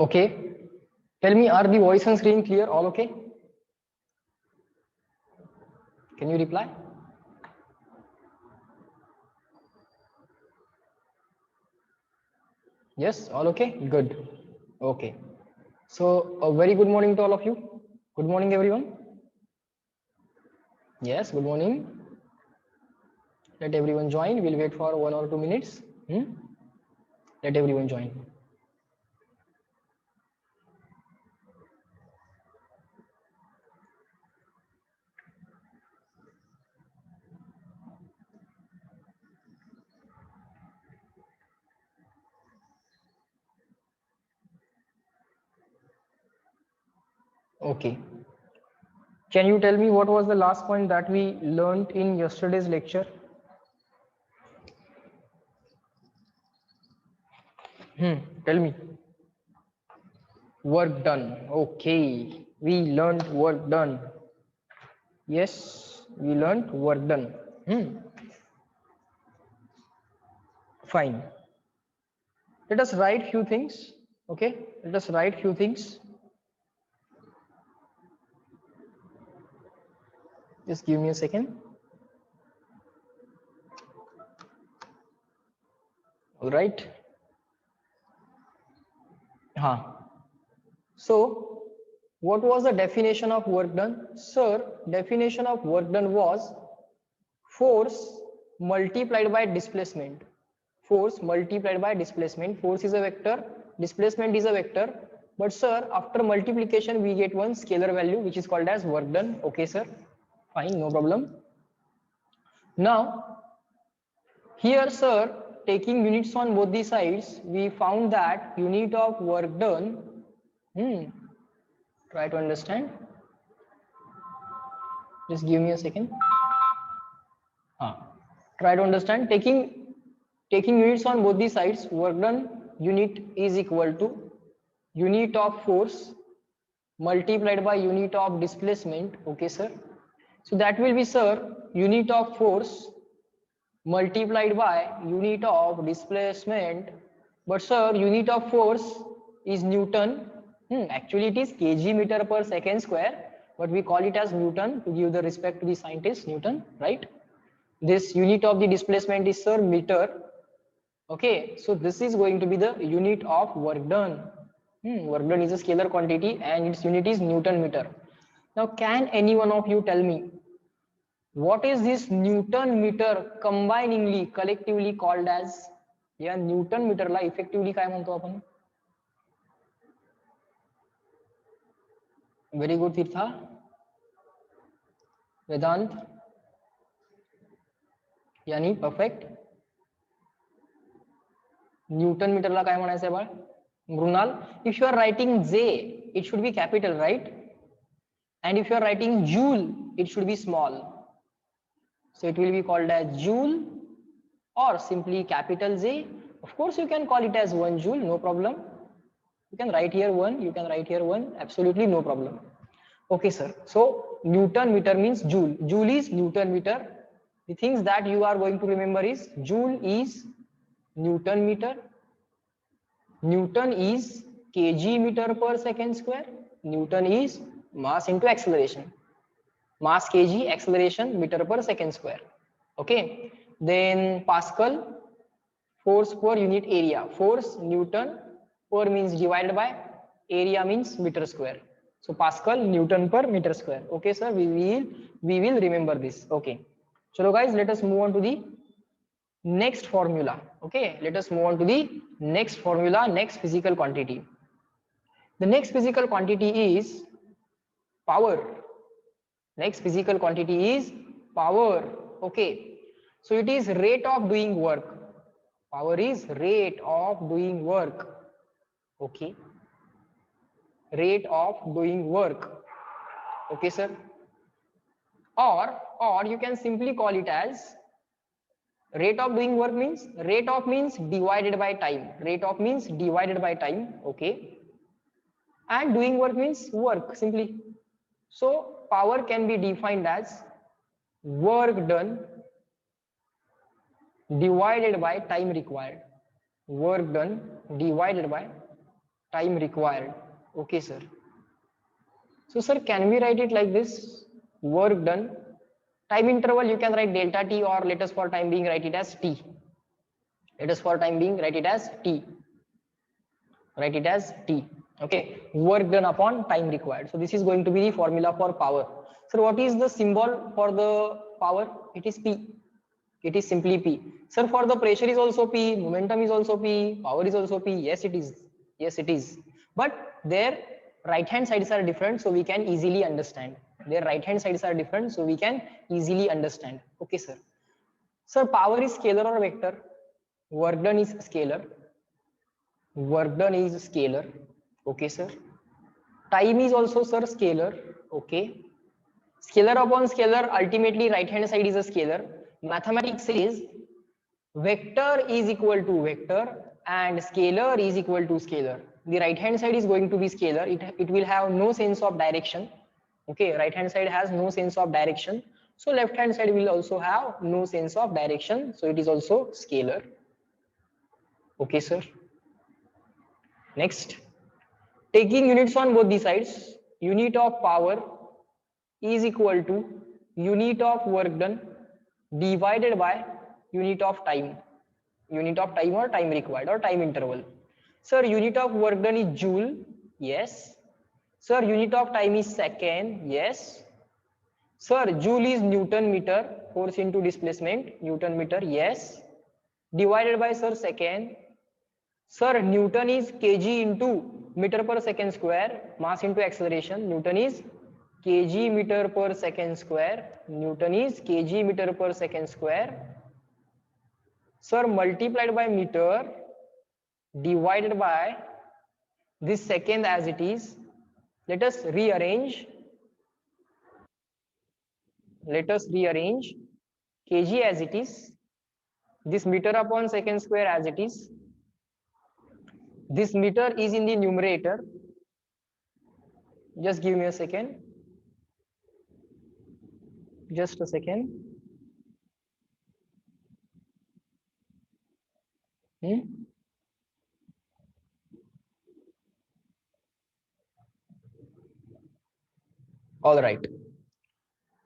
Okay. Tell me, are the voice and screen clear? All okay? Can you reply? Yes, all okay? Good. Okay. So, a very good morning to all of you. Good morning, everyone. Yes, good morning. Let everyone join. We'll wait for 1 or 2 minutes. Let everyone join. Okay. Can you tell me what was the last point that we learned in yesterday's lecture? Tell me. Work done. Okay. We learned work done. Yes, we learned work done. Fine. Let us write few things. Okay. Let us write few things. Just give me a second. All right. So, what was the definition of work done? Sir, definition of work done was force multiplied by displacement. Force multiplied by displacement. Force is a vector, displacement is a vector. But sir, after multiplication, we get one scalar value which is called as work done. Okay, sir. Fine, no problem. Now, here, sir, taking units on both the sides, we found that unit of work done. Try to understand. Just give me a second. Try to understand. Taking units on both the sides, work done unit is equal to unit of force multiplied by unit of displacement. Okay, sir. So that will be, sir, unit of force multiplied by unit of displacement. But sir, unit of force is Newton. Actually, it is kg meter per second square, but we call it as Newton to give the respect to the scientist Newton, right? This unit of the displacement is, sir, meter. Okay, so this is going to be the unit of work done. Work done is a scalar quantity and its unit is Newton meter. Now, can any one of you tell me what is this Newton meter combiningly, collectively called as? या Newton मीटरला effectively काय म्हणतो आपण? Very good तीर्था. वेदांत यानी perfect. Newton मीटरला काय म्हणायचंय बाळ? Mrinal, if you are writing J it should be capital, right? And if you are writing joule, it should be small. So it will be called as joule or simply capital J. Of course, you can call it as 1 joule, no problem. You can write here 1, you can write here 1, absolutely no problem. Okay, sir. So Newton meter means joule. Joule is Newton meter. The things that you are going to remember is joule is Newton meter. Newton is kg meter per second square. Newton is mass into acceleration. Mass kg, acceleration meter per second square. Okay. Then Pascal, force per unit area. Force Newton per means divided by, area means meter square. So Pascal, Newton per meter square. Okay, sir. We will remember this. Okay. So guys, let us move on to the next formula. Okay, let us move on to the next formula, next physical quantity. The next physical quantity is power. Next physical quantity is power. Okay, so it is rate of doing work. Power is rate of doing work. Okay, rate of doing work. Okay, sir. Or you can simply call it as rate of doing work means, rate of means divided by time. Rate of means divided by time. Okay, and doing work means work simply. So power can be defined as work done divided by time required. Work done divided by time required. Okay, sir. So, sir, can we write it like this? Work done. Time interval, you can write delta t, or let us for time being write it as t. Let us for time being write it as t. Write it as t. Okay. Work done upon time required. So, this is going to be the formula for power. So, what is the symbol for the power? It is P. It is simply P. Sir, for the pressure is also P, momentum is also P, power is also P. Yes, it is. Yes, it is. But their right hand sides are different, so we can easily understand. Their right hand sides are different, so we can easily understand. Okay, sir. Sir, power is scalar or vector? Work done is scalar. Work done is scalar. Okay, sir. Time is also, sir, scalar. Okay. Scalar upon scalar, ultimately right hand side is a scalar. Mathematics says vector is equal to vector and scalar is equal to scalar. The right hand side is going to be scalar. It will have no sense of direction. Okay, right hand side has no sense of direction. So left hand side will also have no sense of direction. So it is also scalar. Okay, sir. Next, taking units on both the sides, unit of power is equal to unit of work done divided by unit of time. Unit of time or time required or time interval. Sir, unit of work done is joule. Yes. Sir, unit of time is second. Yes. Sir, joule is Newton meter, force into displacement, Newton meter. Yes. Divided by, sir, second. Sir, Newton is kg into meter per second square, mass into acceleration. Newton is kg meter per second square. Newton is kg meter per second square. Sir, multiplied by meter divided by this second as it is. Let us rearrange. Let us rearrange kg as it is. This meter upon second square as it is. This meter is in the numerator. Just give me a second. Just a second. All right.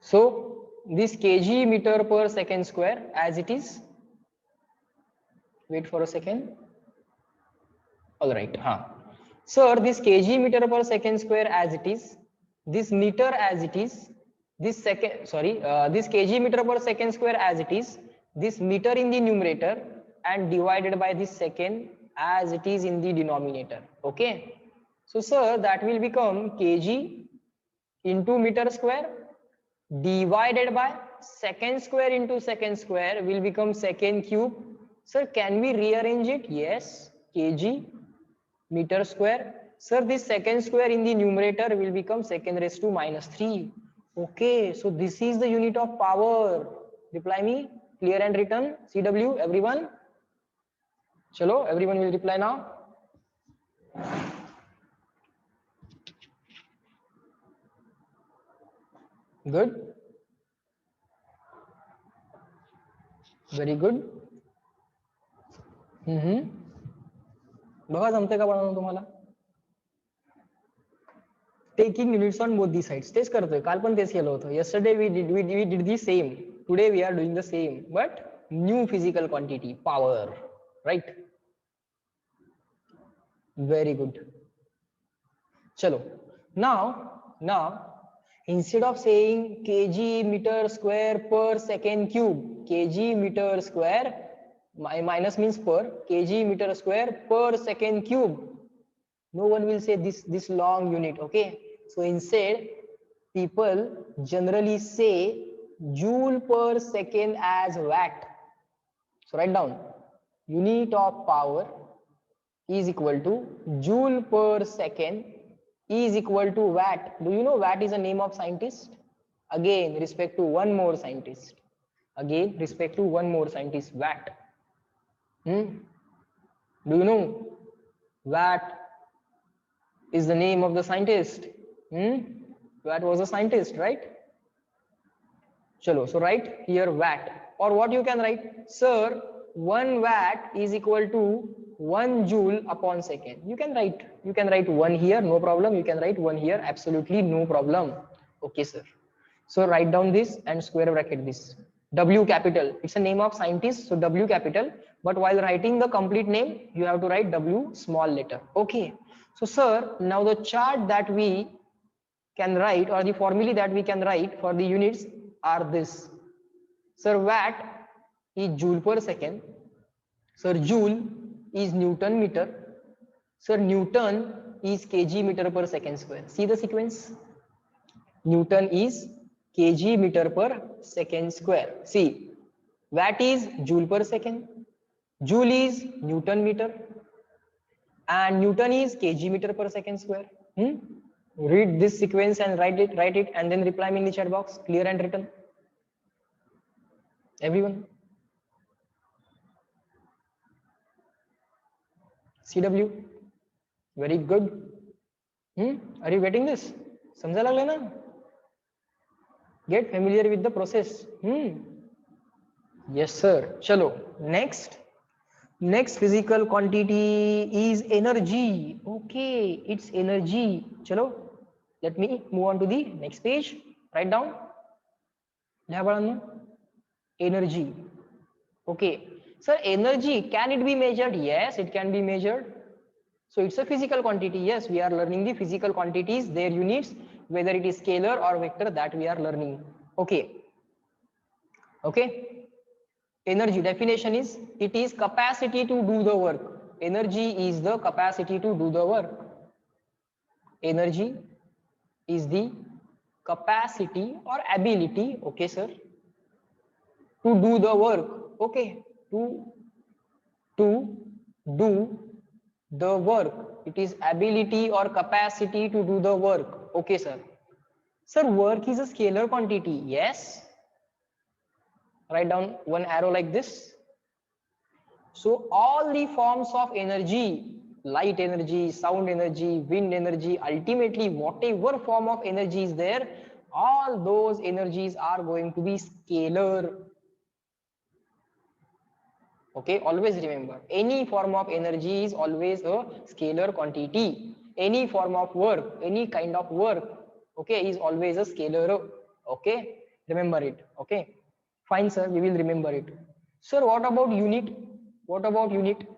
So this kg meter per second square as it is. Wait for a second. All right. Sir, this kg meter per second square as it is. This meter as it is. This kg meter per second square as it is. This meter in the numerator and divided by this second as it is in the denominator. Okay. So, sir, that will become kg into meter square divided by second square into second square will become second cube. Sir, can we rearrange it? Yes. Kg meter square. Sir, this second square in the numerator will become second raised to minus 3. Okay, so this is the unit of power. Reply me. Clear and written. CW, everyone. Chalo, everyone will reply now. Good. Very good. बघा जमते का बनवणं तुम्हाला? Taking units on both the sides. तेच करतोय. काल पण तेच केलं होतं. Yesterday we did the same. Today we are doing the same, but new physical quantity, power, right? Very good. Chalo. Now, instead of saying kg meter square per second cube, kg meter square minus means per, kg meter square per second cube. No one will say this long unit. Okay. So instead, people generally say joule per second as watt. So write down unit of power is equal to joule per second is equal to watt. Do you know watt is a name of scientist? Again, respect to one more scientist. Again, respect to one more scientist, watt. Do you know watt is the name of the scientist? Watt was a scientist, right? Chalo, so write here watt. Or what you can write? Sir, 1 watt is equal to 1 joule upon second. You can write 1 here, no problem. You can write 1 here, absolutely no problem. Okay, sir. So write down this and square bracket this. W capital. It's a name of scientist, so W capital. But while writing the complete name, you have to write W small letter. Okay. So, sir, now the chart that we can write, or the formulae that we can write for the units are this. Sir, watt is joule per second. Sir, joule is Newton meter. Sir, Newton is kg meter per second square. See the sequence? Newton is kg meter per second square. See, watt is joule per second. Joule is Newton meter. And Newton is kg meter per second square. Read this sequence and write it, and then reply me in the chat box, clear and written. Everyone. CW. Very good. Are you getting this? समझा लगले ना? Get familiar with the process. Yes, sir. Chalo. Next physical quantity is energy. Okay, it's energy. Chalo. Let me move on to the next page. Write down. Energy. Okay. Sir, energy, can it be measured? Yes, it can be measured. So it's a physical quantity. Yes, we are learning the physical quantities, their units, whether it is scalar or vector, that we are learning. Okay. Okay. Energy definition is, it is capacity to do the work. Energy is the capacity to do the work. Energy is the capacity or ability, okay, sir, to do the work. Okay, to do the work. It is ability or capacity to do the work. Okay, sir. Sir, work is a scalar quantity. Yes. Write down one arrow like this. So all the forms of energy, light energy, sound energy, wind energy, ultimately whatever form of energy is there, all those energies are going to be scalar. Okay, always remember, any form of energy is always a scalar quantity. Any form of work, any kind of work, okay, is always a scalar. Okay, remember it. Okay, fine, sir, we will remember it. Sir, what about unit? What about unit?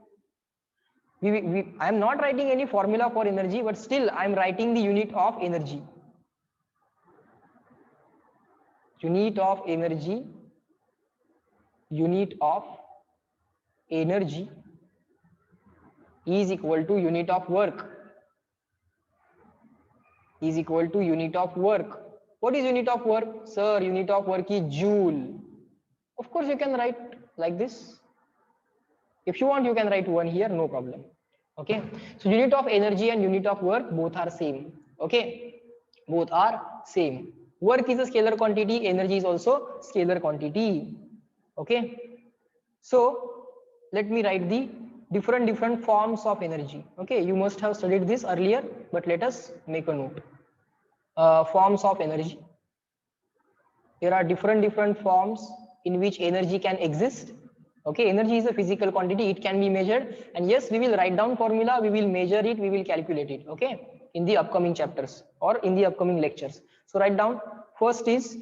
I am not writing any formula for energy, but still I am writing the unit of energy. Unit of energy. Unit of energy is equal to unit of work. Is equal to unit of work. What is unit of work? Sir, unit of work is joule. Of course, you can write like this. If you want, you can write 1 here, no problem. Okay, so unit of energy and unit of work both are same. Okay, both are same. Work is a scalar quantity, energy is also scalar quantity. Okay, so let me write the different forms of energy. Okay, you must have studied this earlier, but let us make a note. Forms of energy. There are different forms in which energy can exist. Okay, energy is a physical quantity, it can be measured, and yes, we will write down formula, we will measure it, we will calculate it. Okay, in the upcoming chapters or in the upcoming lectures. So write down, first is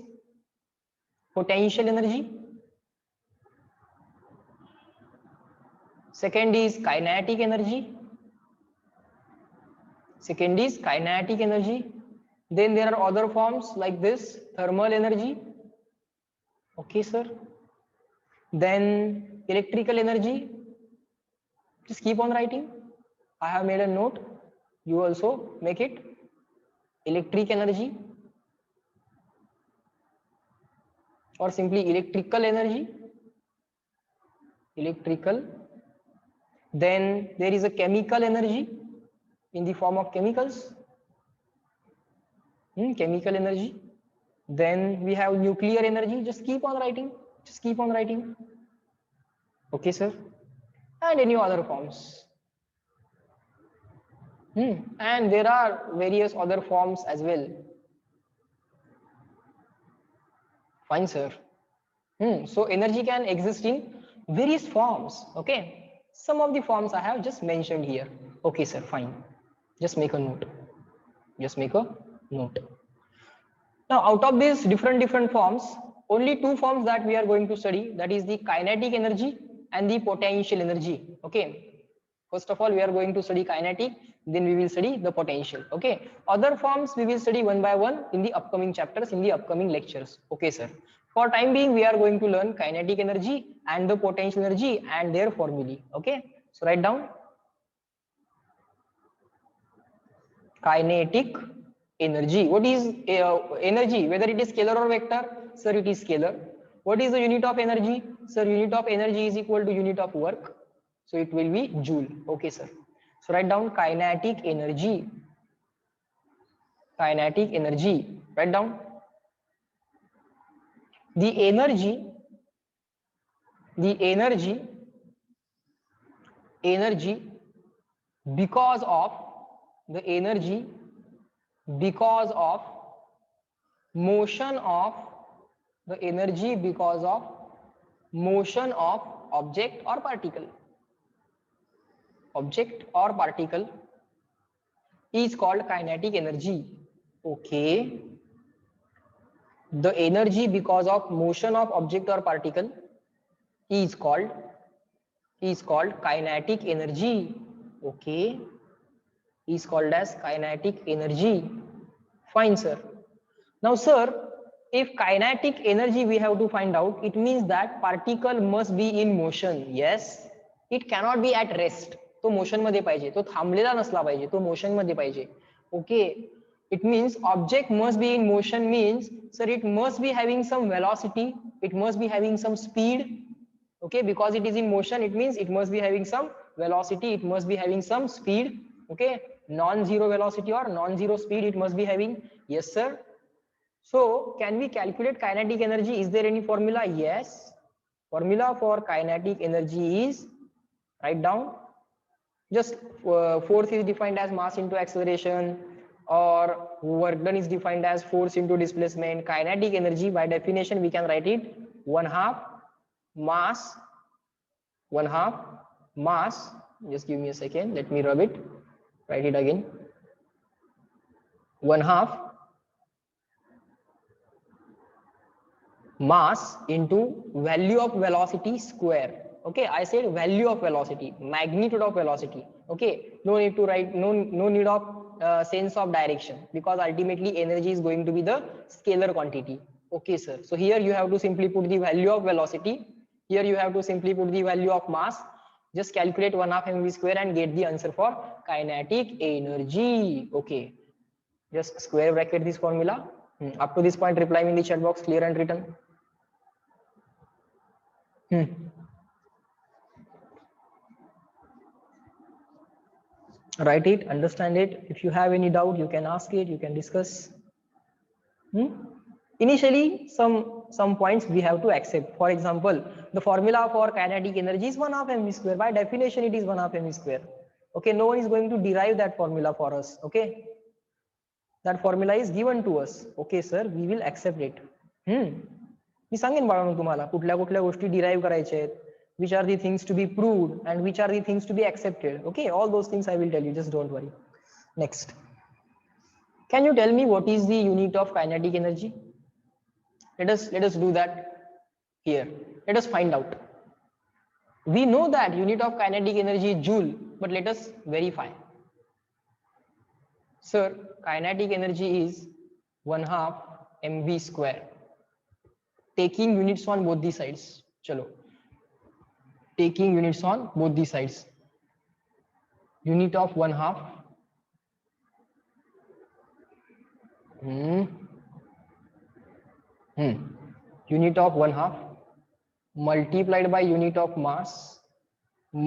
potential energy. Second is kinetic energy. Second is kinetic energy. Then there are other forms like this, thermal energy. Okay, sir. Then electrical energy. Just keep on writing. I have made a note. You also make it. Electric energy or simply electrical energy. Electrical. Then there is a chemical energy in the form of chemicals. Chemical energy. Then we have nuclear energy. Just keep on writing. Just keep on writing. Okay, sir. And any other forms. And there are various other forms as well. Fine, sir. So energy can exist in various forms. Okay. Some of the forms I have just mentioned here. Okay, sir, fine. Just make a note. Just make a note. Now, out of these different forms, only two forms that we are going to study, that is the kinetic energy and the potential energy. Okay. First of all, we are going to study kinetic, then we will study the potential. Okay. Other forms we will study one by one in the upcoming chapters, in the upcoming lectures. Okay, sir. For time being, we are going to learn kinetic energy and the potential energy and their formulae. Okay. So write down kinetic energy. What is energy? Whether it is scalar or vector? Sir, it is scalar. What is the unit of energy? Sir, unit of energy is equal to unit of work. So it will be joule. Okay, sir. So write down kinetic energy. Kinetic energy. Write down the energy because of the energy because of motion of the energy because of motion of object or particle is called kinetic energy. Okay, the energy because of motion of object or particle is called kinetic energy. Okay, is called as kinetic energy. Fine, sir. Now, sir, if kinetic energy we have to find out, it means that particle must be in motion. Yes, it cannot be at rest. तो motion मध्ये पाहिजे, तो थांबलेला नसला पाहिजे, तो motion मध्ये पाहिजे. Okay, it means object must be in motion means, sir, it must be having some velocity, it must be having some speed. Okay, because it is in motion, it means it must be having some velocity, it must be having some speed. Okay, non-zero velocity or non-zero speed it must be having. Yes, sir. So can we calculate kinetic energy? Is there any formula? Yes. Formula for kinetic energy is, write down, just force is defined as mass into acceleration, or work done is defined as force into displacement. Kinetic energy by definition we can write it 1/2 mass, 1/2 mass. Just give me a second, let me rub it, write it again. 1/2 mass into value of velocity square. Okay, I said value of velocity, magnitude of velocity. Okay, no need to write, no need of sense of direction, because ultimately energy is going to be the scalar quantity. Okay, sir. So here you have to simply put the value of velocity. Here you have to simply put the value of mass. Just calculate 1/2 mv square and get the answer for kinetic energy. Okay, just square bracket this formula. Up to this point, reply me in the chat box, clear and written. Write it, understand it. If you have any doubt, you can ask it, you can discuss. Initially, some points we have to accept. For example, the formula for kinetic energy is 1/2 mv square. By definition, it is 1/2 mv square. Okay, no one is going to derive that formula for us. Okay, that formula is given to us. Okay, sir, we will accept it. मी सांगेन बाळांनो तुम्हाला कुठल्या कुठल्या गोष्टी derive करायच्या आहेत, which are the things to be proved and which are the things to be accepted. Okay, all those things I will tell you, just don't worry. Next, can you tell me what is the unit of kinetic energy? Let us do that here. Let us find out. We know that unit of kinetic energy is joule, but let us verify. Sir, kinetic energy is 1/2 mv square. Taking units on both the sides. Chalo. Taking units on both the sides. Unit of 1/2. Unit of 1/2 multiplied by unit of mass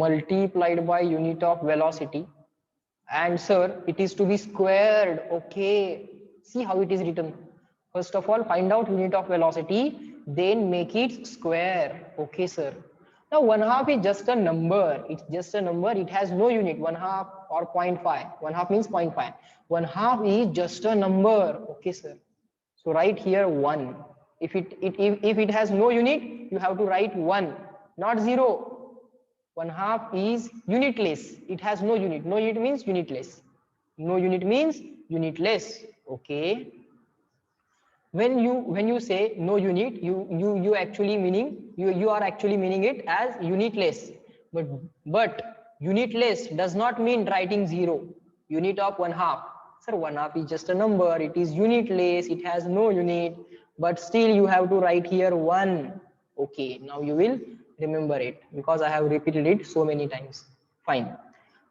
multiplied by unit of velocity, and sir, it is to be squared. Okay, see how it is written. First of all, find out unit of velocity, then make it square. Okay, sir. Now 1/2 is just a number. It's just a number. It has no unit. 1/2 or 0.5. 1/2 means 0.5. 1/2 is just a number. Okay, sir. So write here 1. If it has no unit, you have to write 1, not 0. 1/2 is unitless. It has no unit. No unit means unitless. No unit means unitless. Okay. When you say no unit, you actually meaning you are actually meaning it as unitless. But unitless does not mean writing 0. Unit of 1/2. Sir, 1/2 is just a number. It is unitless. It has no unit. But still you have to write here 1. Okay. Now you will remember it because I have repeated it so many times. Fine.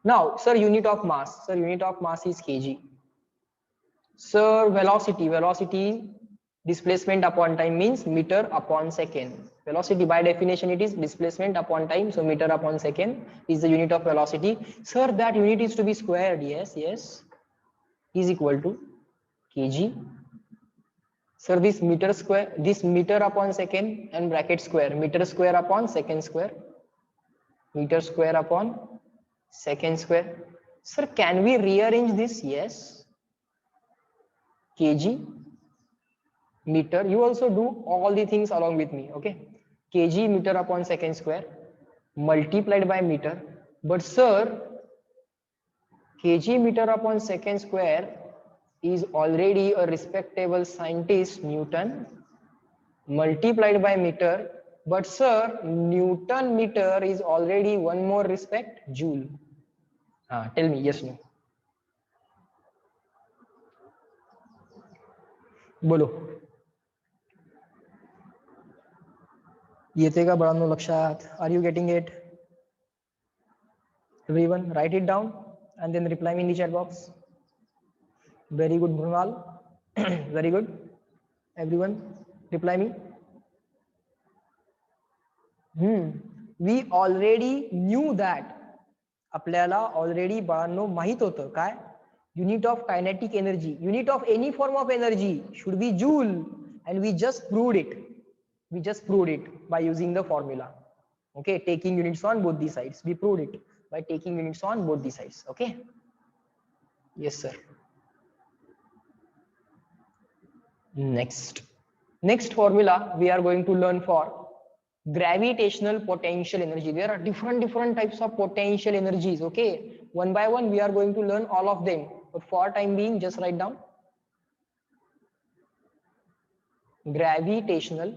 Now, sir, unit of mass. Sir, unit of mass is kg. Sir, velocity displacement upon time means meter upon second. Velocity by definition it is displacement upon time, so meter upon second is the unit of velocity. Sir, that unit is to be squared. Yes, is equal to kg. Sir, this meter upon second and bracket square, meter square upon second square, meter square upon second square. Sir, can we rearrange this? Yes. Kg meter, you also do all the things along with me. Okay, kg meter upon second square multiplied by meter. But sir, kg meter upon second square is already a respectable scientist Newton multiplied by meter. But sir, Newton meter is already one more respect, joule. Tell me, yes, no? बोलो. येते का बाळांनो लक्षात? Are you getting it? Everyone, write it down and then reply me in the chat box. Very good, Brunal. Very good. Everyone, reply me. We already knew that. आपल्याला already बाळांनो माहित होतं काय? Unit of kinetic energy, unit of any form of energy should be joule, and we just proved it. We just proved it by using the formula. Okay, taking units on both the sides. We proved it by taking units on both the sides. Okay. Yes, sir. Next formula we are going to learn for gravitational potential energy. There are different types of potential energies. Okay, one by one we are going to learn all of them, but for time being just write down gravitational.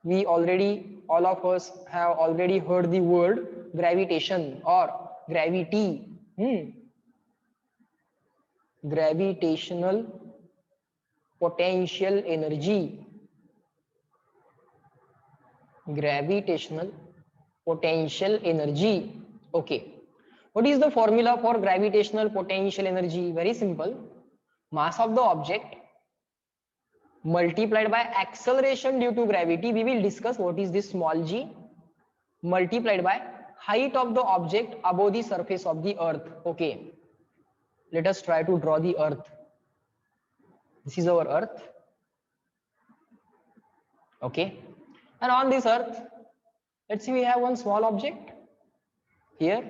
We already, all of us have already heard the word gravitation or gravity. Gravitational potential energy. Gravitational potential energy. Okay. What is the formula for gravitational potential energy? Very simple. Mass of the object multiplied by acceleration due to gravity. We will discuss what is this small g, multiplied by height of the object above the surface of the earth. Okay, let us try to draw the earth. This is our earth. Okay, and on this earth, let's see, we have one small object here.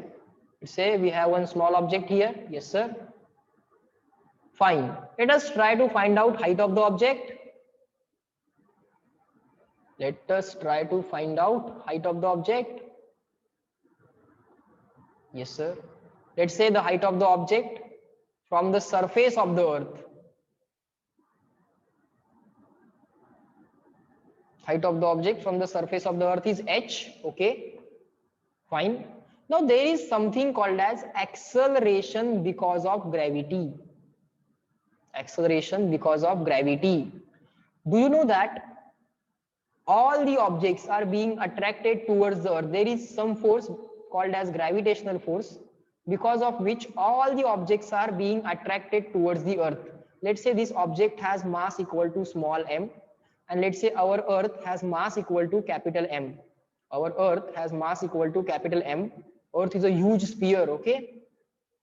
Let's say we have one small object here. Yes, sir. Fine. Let us try to find out height of the object. Let us try to find out height of the object. Yes, sir. Let's say the height of the object from the surface of the earth. Height of the object from the surface of the earth is h. Okay, fine. Now there is something called as acceleration because of gravity. Acceleration because of gravity. Do you know that all the objects are being attracted towards the earth? There is some force called as gravitational force, because of which all the objects are being attracted towards the earth. Let's say this object has mass equal to small m, and let's say our earth has mass equal to capital M. Our earth has mass equal to capital M. Earth is a huge sphere. Okay,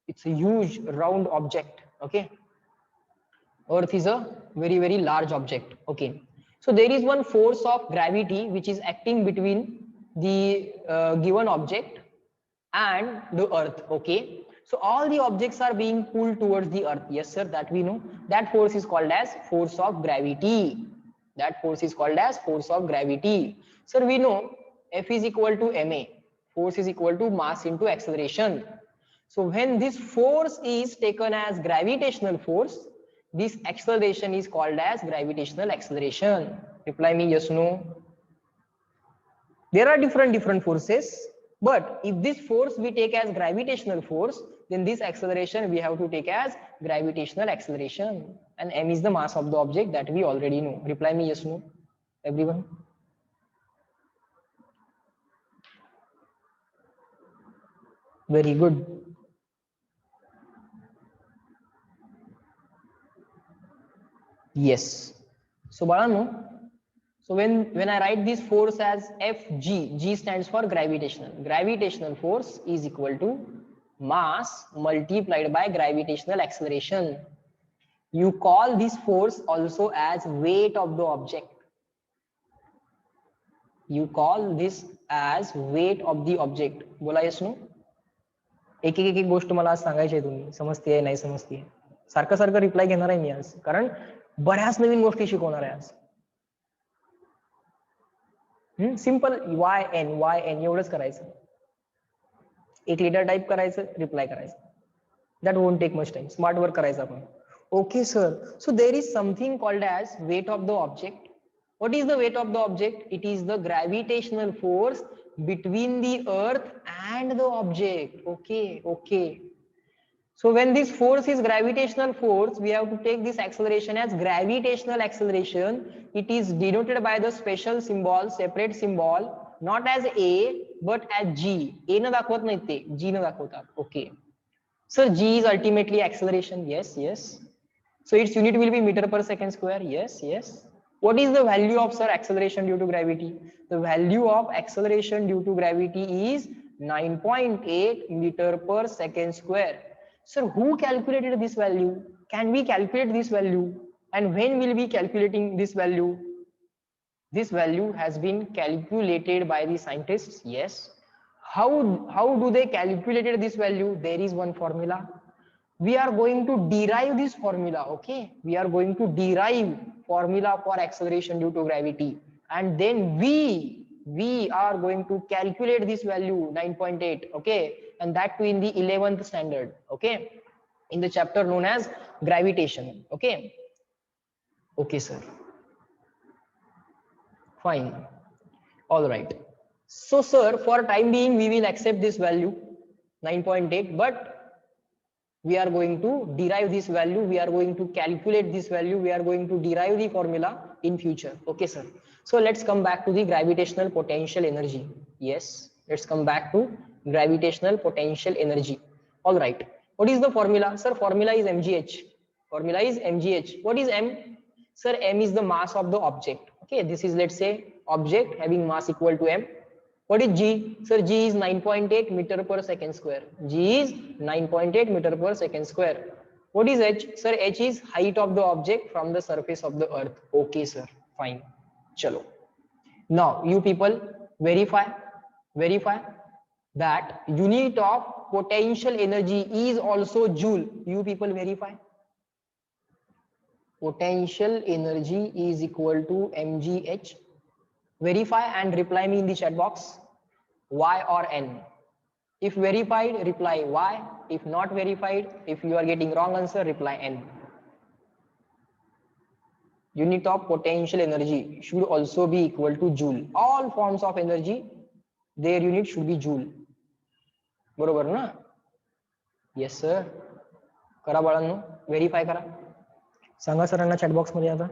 it's a huge round object. Okay, earth is a very large object. Okay, so there is one force of gravity which is acting between the given object and the earth. Okay, so all the objects are being pulled towards the earth. Yes, sir, that we know. That force is called as force of gravity. That force is called as force of gravity. Sir, we know F is equal to ma. Force is equal to mass into acceleration. So when this force is taken as gravitational force, this acceleration is called as gravitational acceleration. Reply me yes, no. There are different forces, but if this force we take as gravitational force, then this acceleration we have to take as gravitational acceleration. And m is the mass of the object that we already know. Reply me yes, no, everyone. Very good. Yes. So Balanu, so when I write this force as Fg, G stands for gravitational. Gravitational force is equal to mass multiplied by gravitational acceleration. You call this force also as weight of the object. You call this as weight of the object. बोला yes no? एक एक गोष्ट मला आज सांगायची आहे, तुम्ही समजते नाही समजते, सारखं सारखं रिप्लाय घेणार आहे मी आज, कारण बऱ्याच नवीन गोष्टी शिकवणार आहे आज. सिंपल वाय एन एवढंच करायचं, एक लीटर टाइप करायचं, रिप्लाय करायचं. That won't take much time. Smart work करायचं आपण. Okay sir, so there is something called as weight of the object. What is the weight of the object? It is the gravitational force between the earth and the object. Okay. So when this force is gravitational force, we have to take this acceleration as gravitational acceleration. It is denoted by the special symbol, separate symbol, not as A but as G. A न दाखवत नाही ते, G न दाखवतात. Okay. Sir, G is ultimately acceleration. Yes. So its unit will be meter per second square. Yes. What is the value of, sir, acceleration due to gravity? The value of acceleration due to gravity is 9.8 meter per second square. Sir, who calculated this value? Can we calculate this value? And when will we be calculating this value? This value has been calculated by the scientists. Yes. How do they calculate this value? There is one formula. We are going to derive this formula. Okay, we are going to derive formula for acceleration due to gravity, and then we are going to calculate this value 9.8. okay, and that too in the 11th standard. Okay, in the chapter known as gravitation. Okay sir, fine, all right. So sir, for time being we will accept this value 9.8, but we are going to derive this value, we are going to calculate this value, we are going to derive the formula in future. Okay sir, so let's come back to the gravitational potential energy. Yes, let's come back to gravitational potential energy. All right, what is the formula? Sir, formula is mgh. What is m? Sir, m is the mass of the object. Okay, this is, let's say, object having mass equal to m. What is G? Sir, G is 9.8 meter per second square. G is 9.8 meter per second square. What is H? Sir, H is height of the object from the surface of the earth. Okay sir, fine. Chalo. Now you people verify that unit of potential energy is also joule. You people verify. Potential energy is equal to mgh. Verify and reply me in the chat box. Y or N? If verified, reply Y. If not verified, if you are getting wrong answer, reply N. Unit of potential energy should also be equal to joule. All forms of energy, their unit should be joule. बरोबर ना? Yes sir. करा बाळांनो, verify करा. सांगा सरांना chat box मध्ये. आता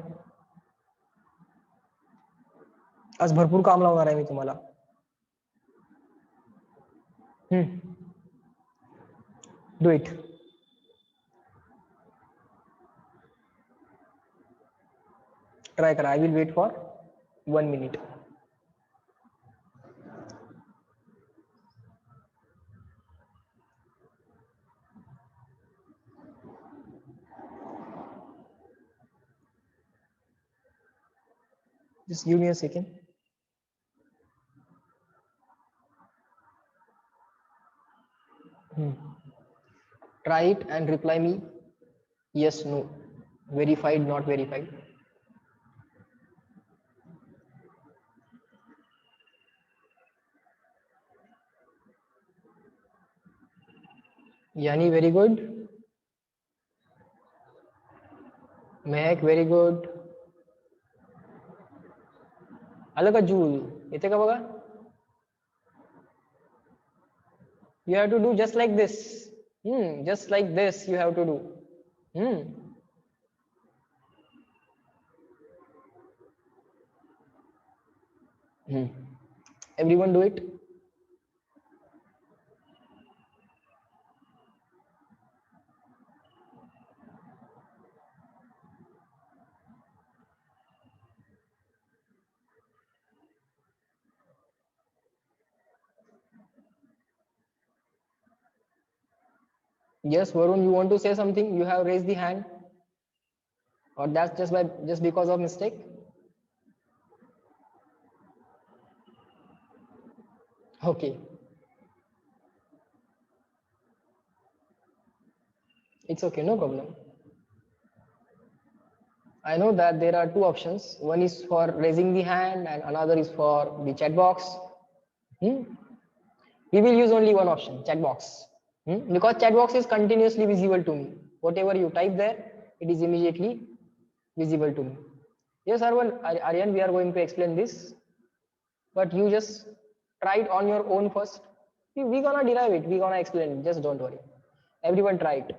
आज भरपूर काम लावणार आहे मी तुम्हाला. Do it. Try kara. I will wait for 1 minute. Just give me a second. Try it and reply me yes, no, verified, not verified. Yani very good. Mehak very good. आलं का जूल? येते का बघा? You have to do just like this. Just like this you have to do. Everyone do it. Yes, Varun, you want to say something? You have raised the hand, or that's just because of mistake? Okay, it's okay, no problem. I know that there are two options. One is for raising the hand, and another is for the chat box. We will use only one option, chat box. Because chat box is continuously visible to me. Whatever you type there, it is immediately visible to me. Yes, Aryan, we are going to explain this, but you just try it on your own first. We gonna derive it, we gonna explain it, just don't worry. Everyone try it.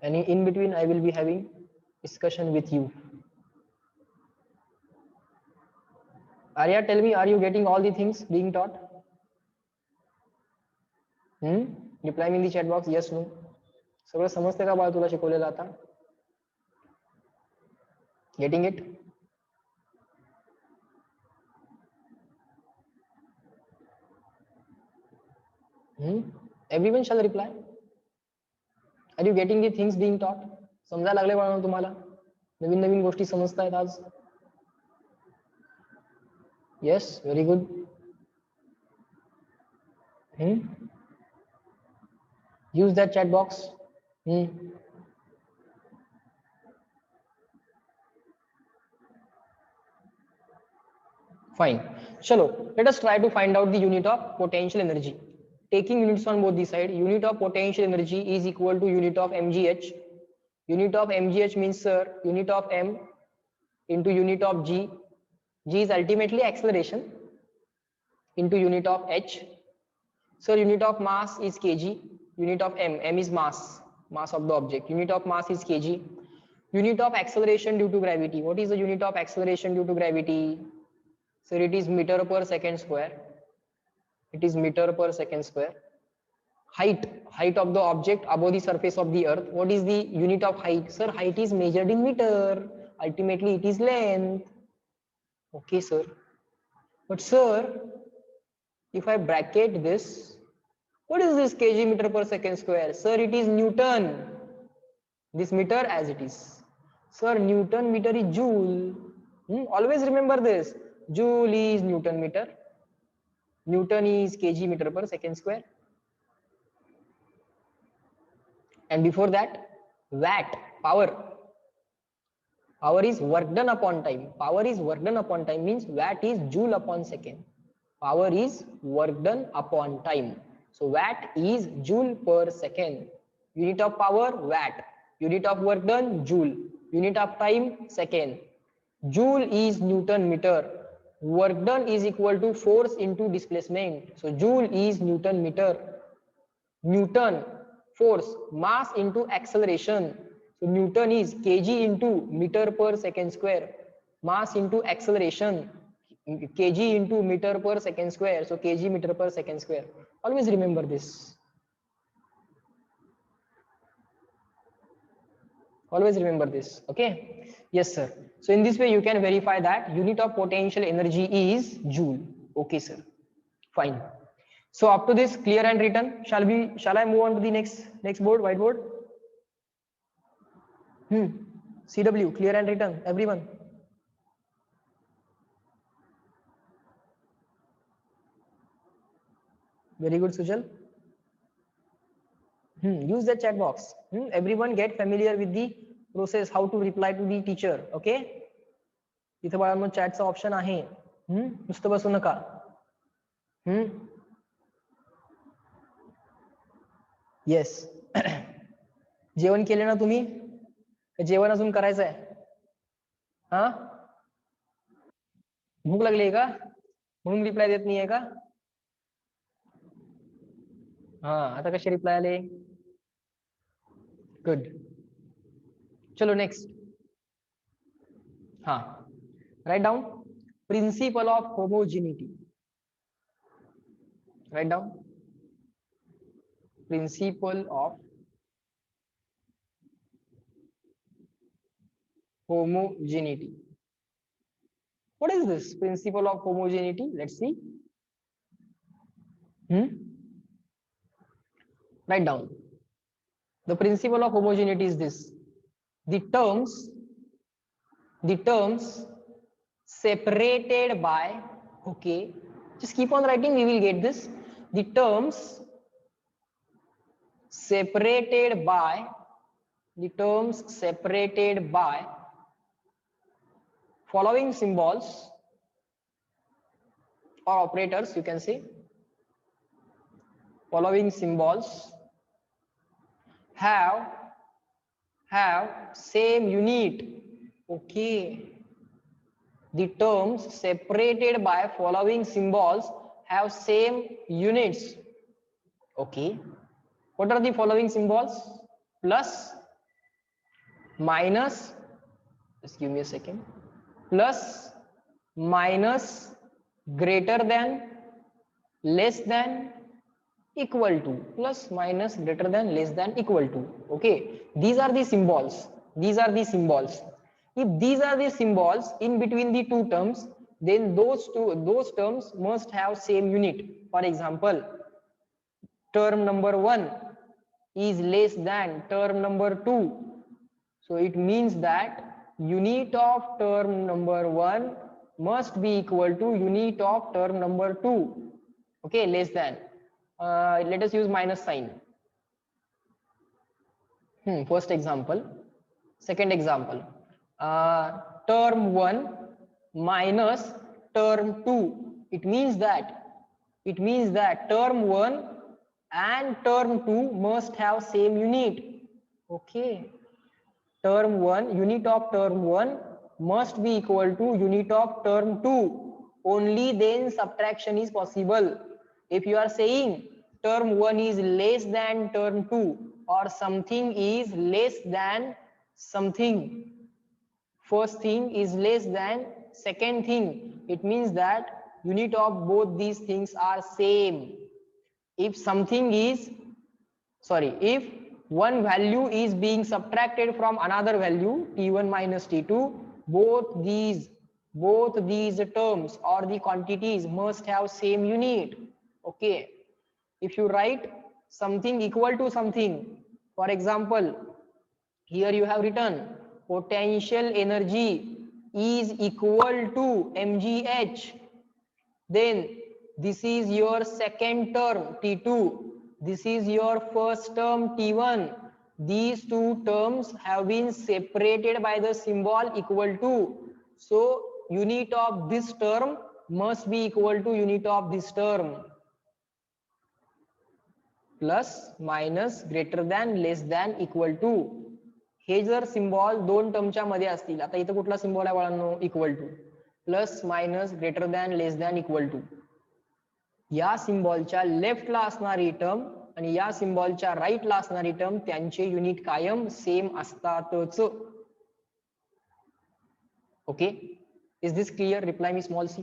And in between, I will be having discussion with you. Arya, tell me, are you getting all the things being taught? Reply me in the chat box, yes, no. सगळं समजते का बाळ तुला शिकवलेलं आता? Getting it? Everyone shall reply. Are you getting the things being taught? समजायला लागले बाळांनो तुम्हाला? नवीन नवीन गोष्टी समजतायत आज? Yes, very good. Use that chat box. Fine. Chalo, let us try to find out the unit of potential energy. Taking units on both the side, unit of potential energy is equal to unit of mgh. Unit of mgh means, sir, unit of m into unit of g. G is ultimately acceleration into unit of h. Sir, unit of mass is kg. Unit of m is mass of the object. Unit of mass is kg. Unit of acceleration due to gravity. What is the unit of acceleration due to gravity? So it is meter per second square. It is meter per second square. Height of the object above the surface of the earth. What is the unit of height? Sir, height is measured in meter. Ultimately, it is length. Okay, sir. But sir, if I bracket this, what is this kg meter per second square? Sir, it is Newton. This meter as it is. Sir, Newton meter is joule. Always remember this. Joule is Newton meter. Newton is kg meter per second square. And before that, watt, power. Power is work done upon time. Power is work done upon time means watt is joule upon second. Power is work done upon time. So watt is joule per second. Unit of power, watt. Unit of work done, joule. Unit of time, second. Joule is Newton meter. Work done is equal to force into displacement. So joule is Newton meter. Newton, force, mass into acceleration. So Newton is kg into meter per second square. Mass into acceleration, kg into meter per second square. So kg meter per second square. Always remember this. Always remember this. Okay. Yes, sir. So in this way, you can verify that unit of potential energy is joule. Okay, sir. Fine. So up to this, clear and written. Shall I move on to the next board, whiteboard? CW, clear and written, everyone. Very good, Sujal. Use the chat box. Everyone get familiar with the process, how to reply to the teacher. Okay. इथे बाळांनो चॅटचा option आहे. नुसतं बसू नका. Yes. जेवण केले ना तुम्ही? जेवण अजून करायचं आहे? हा, भूक लागली आहे का म्हणून रिप्लाय देत नाहीये का? हा, आता कसे रिप्लाय आले? गुड. चलो नेक्स्ट. हा, write down principle of homogeneity. Write down principle of homogeneity. What is this principle of homogeneity? Let's see. Write down. The principle of homogeneity is this: the terms separated by, okay, just keep on writing, we will get this. The terms separated by following symbols or operators, you can say following symbols have same unit. Okay, the terms separated by following symbols have same units. Okay, what are the following symbols? Plus, minus, just give me a second, plus, minus, greater than, less than, equal to, plus, minus, greater than, less than, equal to. Okay, these are the symbols. If these are the symbols in between the two terms, then those terms must have same unit. For example, term number 1 is less than term number 2, so it means that unit of term number 1 must be equal to unit of term number 2. Okay, less than, let us use minus sign. First example. Second example, term 1 minus term 2, it means that term 1 and term 2 must have same unit. Okay, term 1, unit of term 1 must be equal to unit of term 2, only then subtraction is possible. If you are saying term 1 is less than term 2 or something is less than something, first thing is less than second thing, it means that unit of both these things are same. If something is, sorry, if one value is being subtracted from another value, t1 minus t2, both these terms or the quantities must have same unit. Okay, if you write something equal to something, for example, here you have written potential energy is equal to mgh, then this is your second term t2, this is your first term t1, these two terms have been separated by the symbol equal to, so unit of this term must be equal to unit of this term. Plus, minus, greater than, less than, equal to, हे जर symbol दोन टर्मच्या मध्ये असतील, आता इथं कुठला symbol आहे बाळांनो? Equal to. Plus, minus, greater than, less than, equal to. या सिम्बॉलच्या लेफ्टला असणारी टर्म आणि या सिम्बॉलच्या राईटला असणारी टर्म त्यांचे युनिट कायम सेम असतातच. Okay, is this clear? Reply me small C.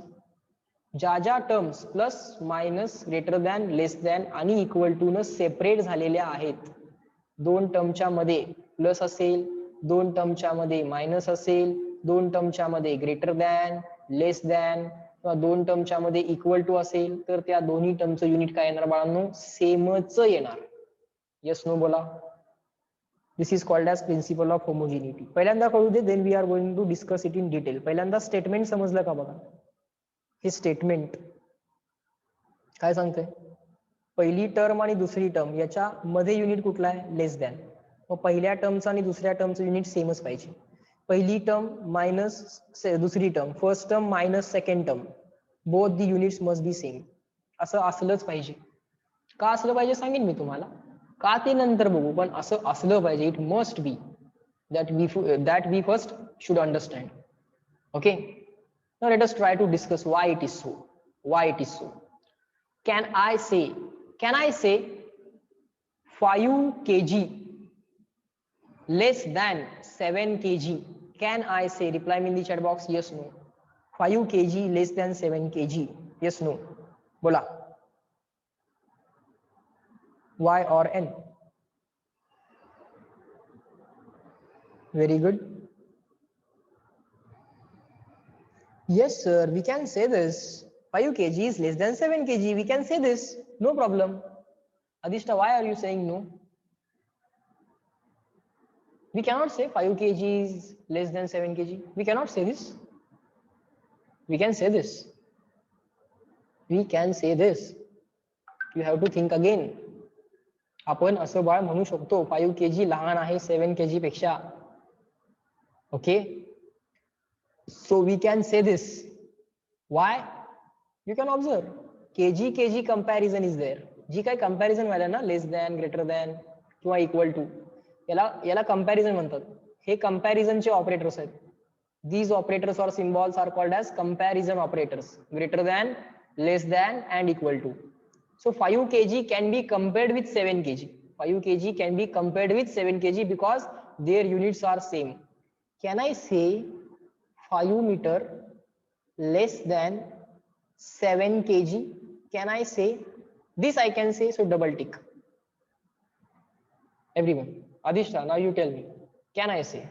ज्या ज्या terms plus, minus, greater than, less than आणि इक्वल टू न सेपरेट झालेल्या आहेत, दोन टर्मच्या मध्ये प्लस असेल, दोन टर्मच्या मध्ये मायनस असेल, दोन टर्मच्या मध्ये ग्रेटर दॅन, लेस दॅन किंवा दोन टर्मच्या मध्ये इक्वल टू असेल, तर त्या दोन्ही टर्मचं युनिट काय येणार बाळांनो? सेमच येणार. यस नो बोला. This is called as principle of homogeneity. पहिल्यांदा कळू दे, then we are going to discuss it in detail. पहिल्यांदा स्टेटमेंट समजलं का बघा? हे स्टेटमेंट काय सांगतंय? पहिली टर्म आणि दुसरी टर्म याच्या मध्ये युनिट कुठला आहे? Less than. मग पहिल्या टर्मचं आणि दुसऱ्या टर्मचं युनिट सेमच पाहिजे. पहिली टर्म मायनस दुसरी term, first term minus second term, both the units must be same. असं असलंच पाहिजे. का असलं पाहिजे सांगेन मी तुम्हाला. का ते नंतर बघू, पण असं असलं पाहिजे. It must be that we first should understand. Okay, now let us try to discuss why it is so. Why it is so? Can I say 5 kg less than 7 kg? Can I say? Reply me in the chat box, yes, no. 5 kg less than 7 kg, yes, no. बोला. Y or N? Very good. Yes, sir, we can say this. 5 kg is less than 7 kg. We can say this. No problem. Adishta, why are you saying no? We cannot say 5 kg is less than 7 kg. We cannot say this. We can say this. We can say this. You have to think again. आपण असं बाळ म्हणू शकतो 5 kg लहान आहे 7 kg पेक्षा. Okay? So we can say this. Why? You can observe. kg comparison is there. जी काही comparison व्हायला ना, less than, greater than किंवा equal to, याला comparison म्हणतात. हे comparison चे operators आहेत. These operators or symbols are called as comparison operators. Greater than, less than and equal to. So 5 kg can be compared with 7 kg. 5 kg can be compared with 7 kg because their units are same. Can I say 5 meter less than 7 kg? Can I say this? I can say, so double tick. Everyone. Adishta, now you tell me. Can I say?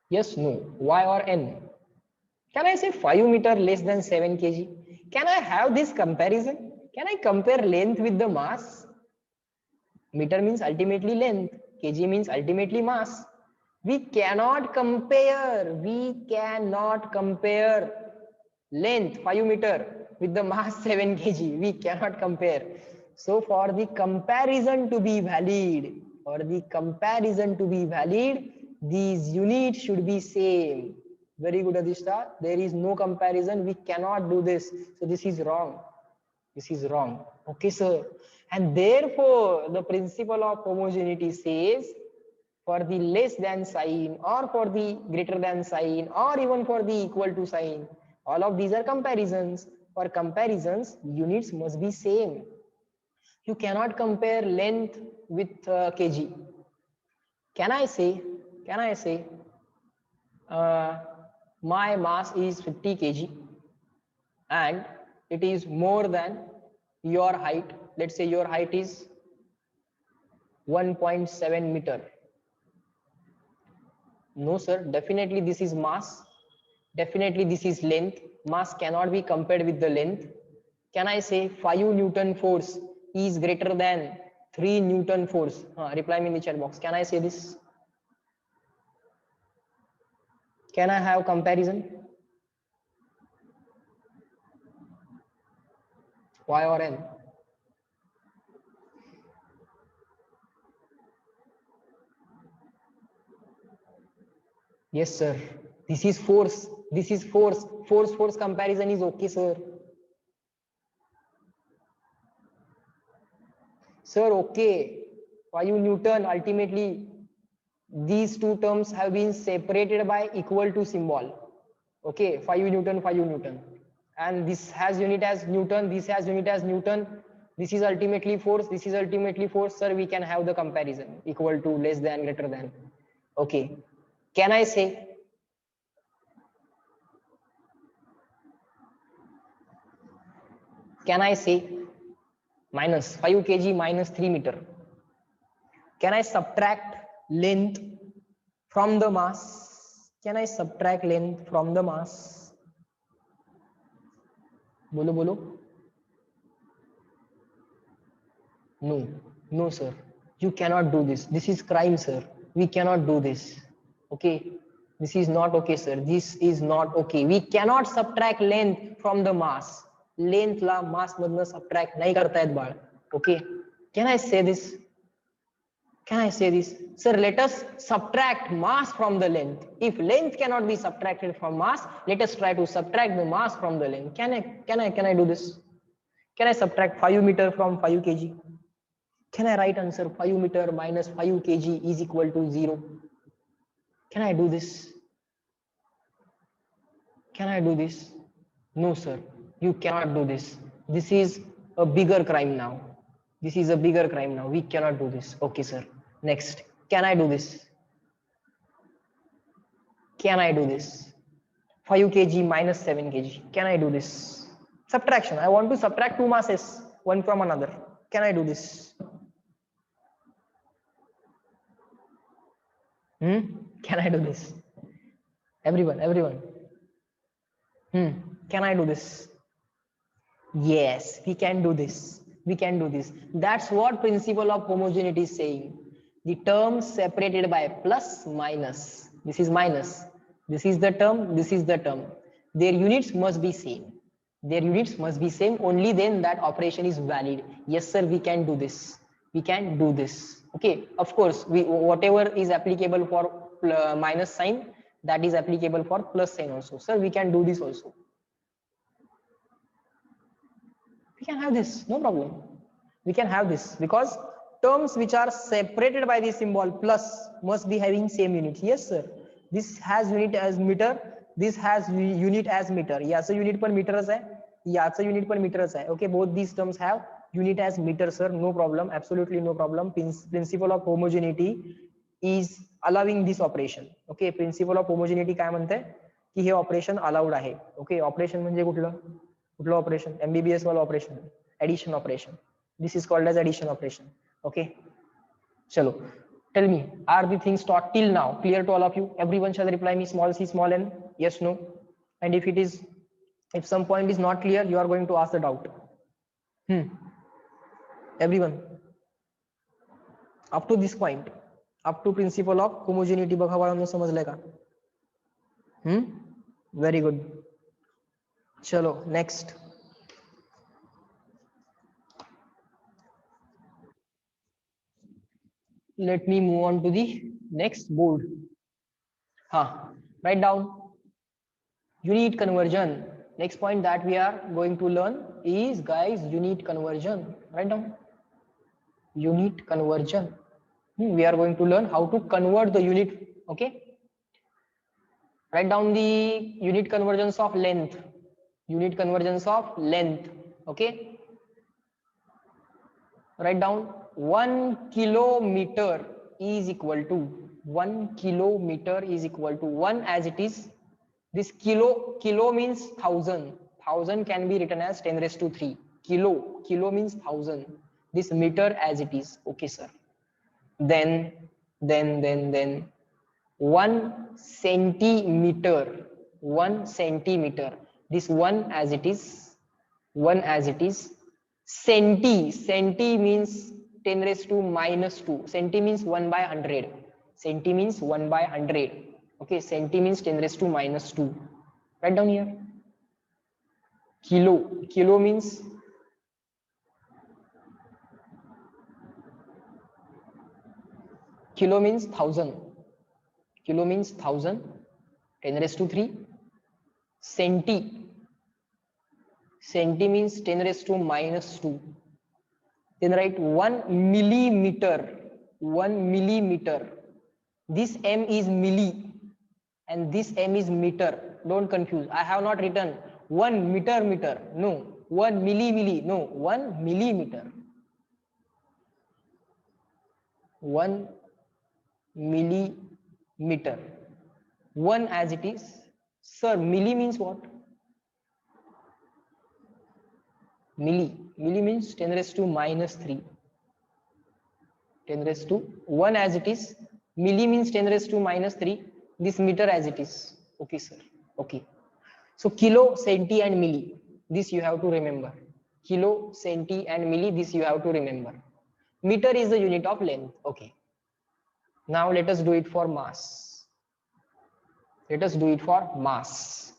Yes, no. Y or N? Can I say 5 meter less than 7 kg? Can I have this comparison? Can I compare length with the mass? Meter means ultimately length. Kg means ultimately mass. We cannot compare. We cannot compare length 5 meter with the mass 7 kg. We cannot compare. So for the comparison to be valid, these units should be same. Very good, Adishta. There is no comparison. We cannot do this. So this is wrong. This is wrong. Okay, sir. And therefore, the principle of homogeneity says for the less than sign or for the greater than sign or even for the equal to sign, all of these are comparisons. For comparisons, units must be same. You cannot compare length with kg. Can I say my mass is 50 kg and it is more than your height? Let's say your height is 1.7 meter. No, sir. Definitely this is mass. Definitely this is length. Mass cannot be compared with the length. Can I say 5 Newton force is greater than 3 Newton force? Reply me in the chat box. Can I say this? Can I have comparison? Y or N? Yes, sir. This is force. This is force. Force comparison is okay, sir. Sir, okay. 5 Newton, ultimately, these two terms have been separated by equal to symbol. Okay, 5 Newton. And this has unit as Newton, this has unit as Newton. This is ultimately force, this is ultimately force. Sir, we can have the comparison. Equal to, less than, greater than. Okay. Can I say? Can I say minus 5 kg minus 3 meter? Can I subtract length from the mass? Can I subtract length from the mass? Bolo bolo. No, no, sir. You cannot do this. This is crime, sir. We cannot do this. Okay. This is not okay, sir. This is not okay. We cannot subtract length from the mass. Length La mass मधनं subtract नाही करता येत बाळ. Okay. Can I say this? Can I say this? Sir, let us subtract mass from the length. If length cannot be subtracted from mass, let us try to subtract the mass from the length. Can I do this? Can I subtract 5 meter from 5 kg? Can I write answer 5 meter minus 5 kg is equal to 0? Can I do this? Can I do this? No, sir. You cannot do this. This is a bigger crime now. This is a bigger crime now. We cannot do this. Okay, sir. Next. Can I do this? Can I do this? 5 kg minus 7 kg. Can I do this? Subtraction. I want to subtract two masses, one from another. Can I do this? Can I do this? Everyone. Can I do this? Yes, we can do this. We can do this. That's what principle of homogeneity is saying. The terms separated by plus minus. This is minus. This is the term. This is the term. Their units must be same. Their units must be same. Only then that operation is valid. Yes, sir. We can do this. We can do this. Okay. Of course, whatever is applicable for minus sign, that is applicable for plus sign also. Sir, we can do this also. We can have this, no problem. We can have this because terms which are separated by the symbol plus must be having same unit. Yes, sir. This has unit as meter. This has unit as meter. याचं unit पर meters आहे. याचं unit पर meters आहे. Okay, both these terms have unit as meter, sir. No problem. Absolutely no problem. Principle of homogeneity is allowing this operation. Okay, principle of homogeneity काय म्हणते की हे operation allowed आहे. Okay, operation म्हणजे कुठलं operation? MBBS वाला operation, addition operation. This is called as addition operation. Okay, chalo, tell me, are the things taught till now clear to all of you? Everyone shall reply me small c small n, yes, no. And if some point is not clear, you are going to ask the doubt. Everyone up to this point, up to principle of homogeneity बघा बाळांनो, समजलंय का? Very good. Chalo, next. Let me move on to the next board. Write down unit conversion. Next point that we are going to learn is, guys, unit conversion. Write down unit conversion. We are going to learn how to convert the unit. Okay, write down the unit conversions of length. Unit conversions of length. Okay, write down 1 kilometer is equal to 1 kilometer is equal to 1 as it is. This kilo means 1000. 1000 can be written as 10 raised to 3. Kilo means 1000. This meter as it is. Okay, sir. Then 1 centimeter. 1 centimeter. This 1 as it is. 1 as it is. Centi means 10 raised to minus 2. Centi means 1 by 100. Centi means 1 by 100. Okay, centi means 10 raised to minus 2. Write down here. Kilo means kilo means 1000. Kilo means 1000. 10 raised to 3. Centi means 10 raised to minus 2. Then write 1 millimeter. 1 millimeter. This m is milli and this m is meter. Don't confuse. I have not written 1 meter. No. 1 milli. No. 1 millimeter. 1 millimeter. 1 as it is. Sir, milli means what? Milli means 10 raised to minus 3. 10 raised to 1 as it is. Milli means 10 raised to minus 3. This meter as it is. Okay, sir. Okay. So kilo, centi and milli. This you have to remember. Kilo, centi and milli. This you have to remember. Meter is the unit of length. Okay. Now let us do it for mass. Let us do it for mass.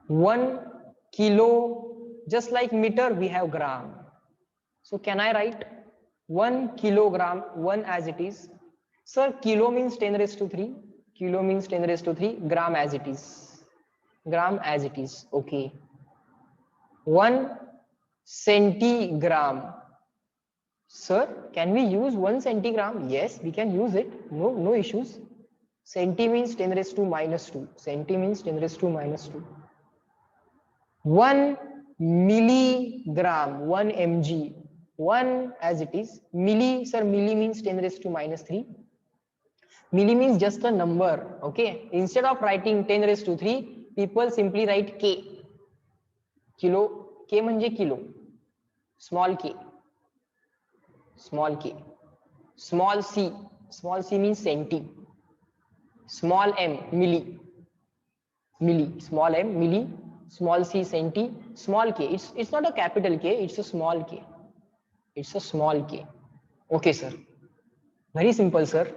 1 kilo, just like meter, we have gram. So can I write 1 kilogram, 1 as it is. Sir, kilo means 10 raised to 3. Kilo means 10 raised to 3. Gram as it is. Gram as it is. Okay. 1 centigram. Sir, can we use 1 centigram? Yes, we can use it. No issues. Centi means 10 raised to minus 2. Centi means 10 raised to minus 2. 1 milligram, 1 mg. 1 as it is. Milli, sir, milli means 10 raised to minus 3. Milli means just a number. Okay. Instead of writing 10 raised to 3, people simply write K. Kilo. K म्हणजे kilo. Small k. Small k. Small c. Small c means centi. Small m, milli. Milli. Small m, milli. Small c, centi. Small k. It's not a capital K. It's a small k. It's a small k. Okay, sir. Very simple, sir.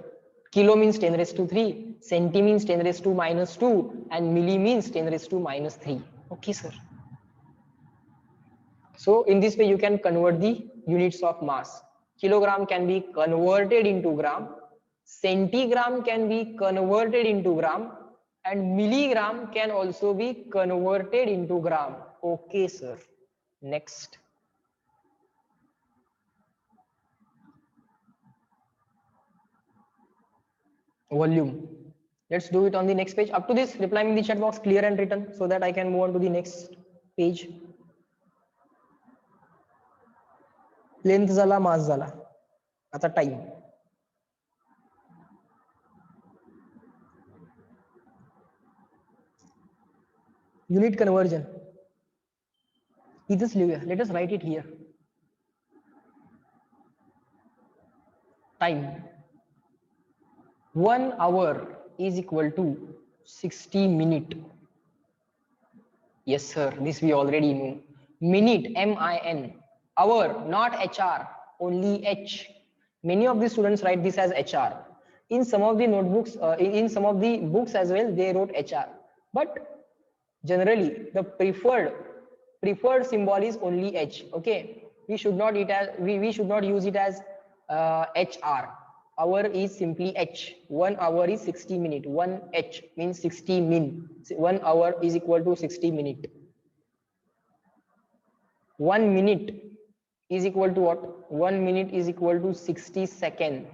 Kilo means 10 raised to 3. Centi means 10 raised to minus 2. And milli means 10 raised to minus 3. Okay, sir. So in this way, you can convert the units of mass. Kilogram can be converted into gram. Centigram can be converted into gram. And milligram can also be converted into gram. Okay, sir. Next. Volume. Let's do it on the next page. Up to this, reply me in the chat box clear and written so that I can move on to the next page. Length झाला, mass झाला. आता time. Unit conversion. Let us write it here. Time. 1 hour is equal to 60 minutes. Yes, sir. This we already know. Minute, M-I-N. Hour, not HR, only H. Many of the students write this as HR. In some of the notebooks, in some of the books as well, they wrote HR. But generally, the preferred symbol is only H. Okay, we should not use it as HR. Hour is simply H. 1 hour is 60 minutes. 1 H means 60 min. 1 hour is equal to 60 minutes. 1 minute is equal to what? 1 minute is equal to 60 seconds.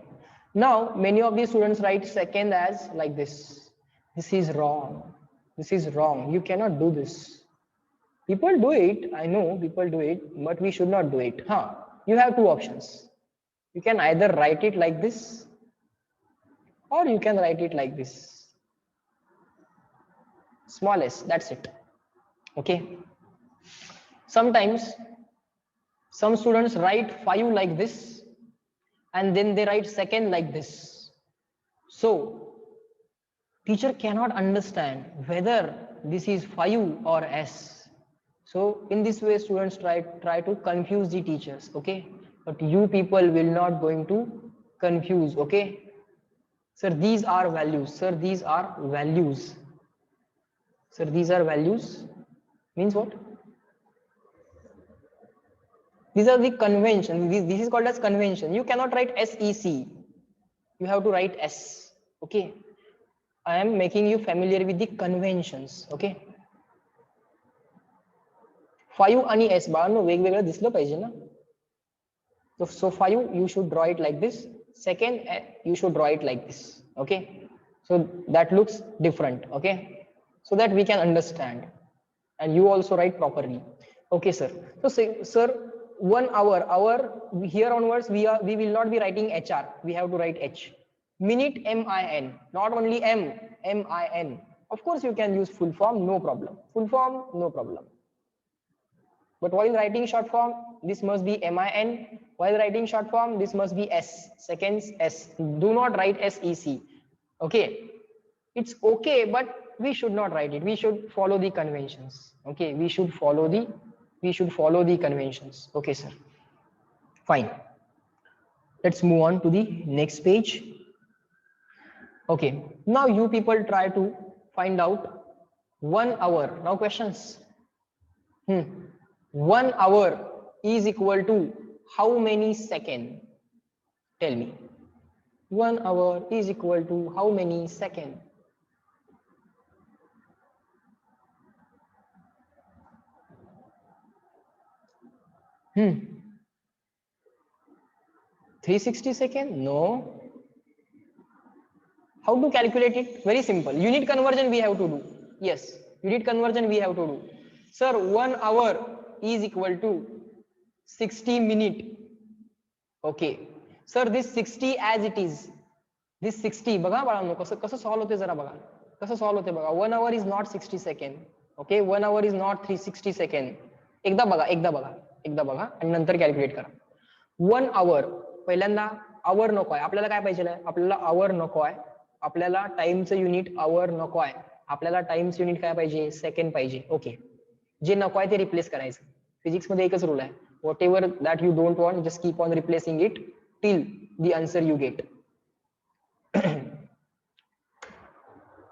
Now, many of the students write second as like this. This is wrong. This is wrong. You cannot do this. People do it. I know people do it, but we should not do it. You have two options. You can either write it like this, or you can write it like this. Small s, that's it. Okay. Sometimes some students write 5 like this, and then they write second like this. So teacher cannot understand whether this is 5 or s. So in this way, students try to confuse the teachers. Okay, but you people will not going to confuse. Okay, sir, these are values. Sir, these are values. Sir, these are values means what? These are the convention. This is called as convention. You cannot write SEC. You have to write S. Okay. I am making you familiar with the conventions. Okay. 5 आणि S बाळांनो वेगवेगळं दिसलं पाहिजे ना. So 5 you should draw it like this. Second you should draw it like this. Okay. So that looks different. Okay. So that we can understand. And you also write properly. Okay, sir. So say, sir, 1 hour, here onwards we will not be writing HR. We have to write H. Minute, M-I-N. Not only M, M-I-N. Of course you can use full form, no problem. Full form, no problem. But while writing short form, this must be M-I-N. While writing short form, this must be S. Seconds, S. Do not write S-E-C. Okay. It's okay, but we should not write it. We should follow the conventions. Okay. We should follow the conventions. Okay, sir. Fine. Let's move on to the next page. Okay. Now you people try to find out 1 hour. Now questions. 1 hour is equal to how many seconds? Tell me. 1 hour is equal to how many seconds? Hmm. 360 seconds? No. How to calculate it? Very simple. Unit conversion we have to do. Yes, unit conversion we have to do. Sir, 1 hour is equal to 60 minutes. Okay. Sir, this 60 as it is. This 60 बघा बाळांनो कसं कसं solve होते जरा बघा. कसं solve होते बघा. 1 hour is not 60 seconds. Okay, 1 hour is not 360 seconds. एकदा बघा आणि नंतर कॅल्क्युलेट करा. 1 hour पहिल्यांदा आवर नको आहे. आपल्याला काय पाहिजे आहे? आपल्याला आवर नको आहे. आपल्याला टाइमचं युनिट आवर नको आहे. आपल्याला टाइमचं युनिट काय पाहिजे? सेकंड पाहिजे. ओके, जे नको आहे ते रिप्लेस करायचं. फिजिक्स मध्ये एकच रूल आहे, what ever that you don't want just keep on replacing it till the answer you get.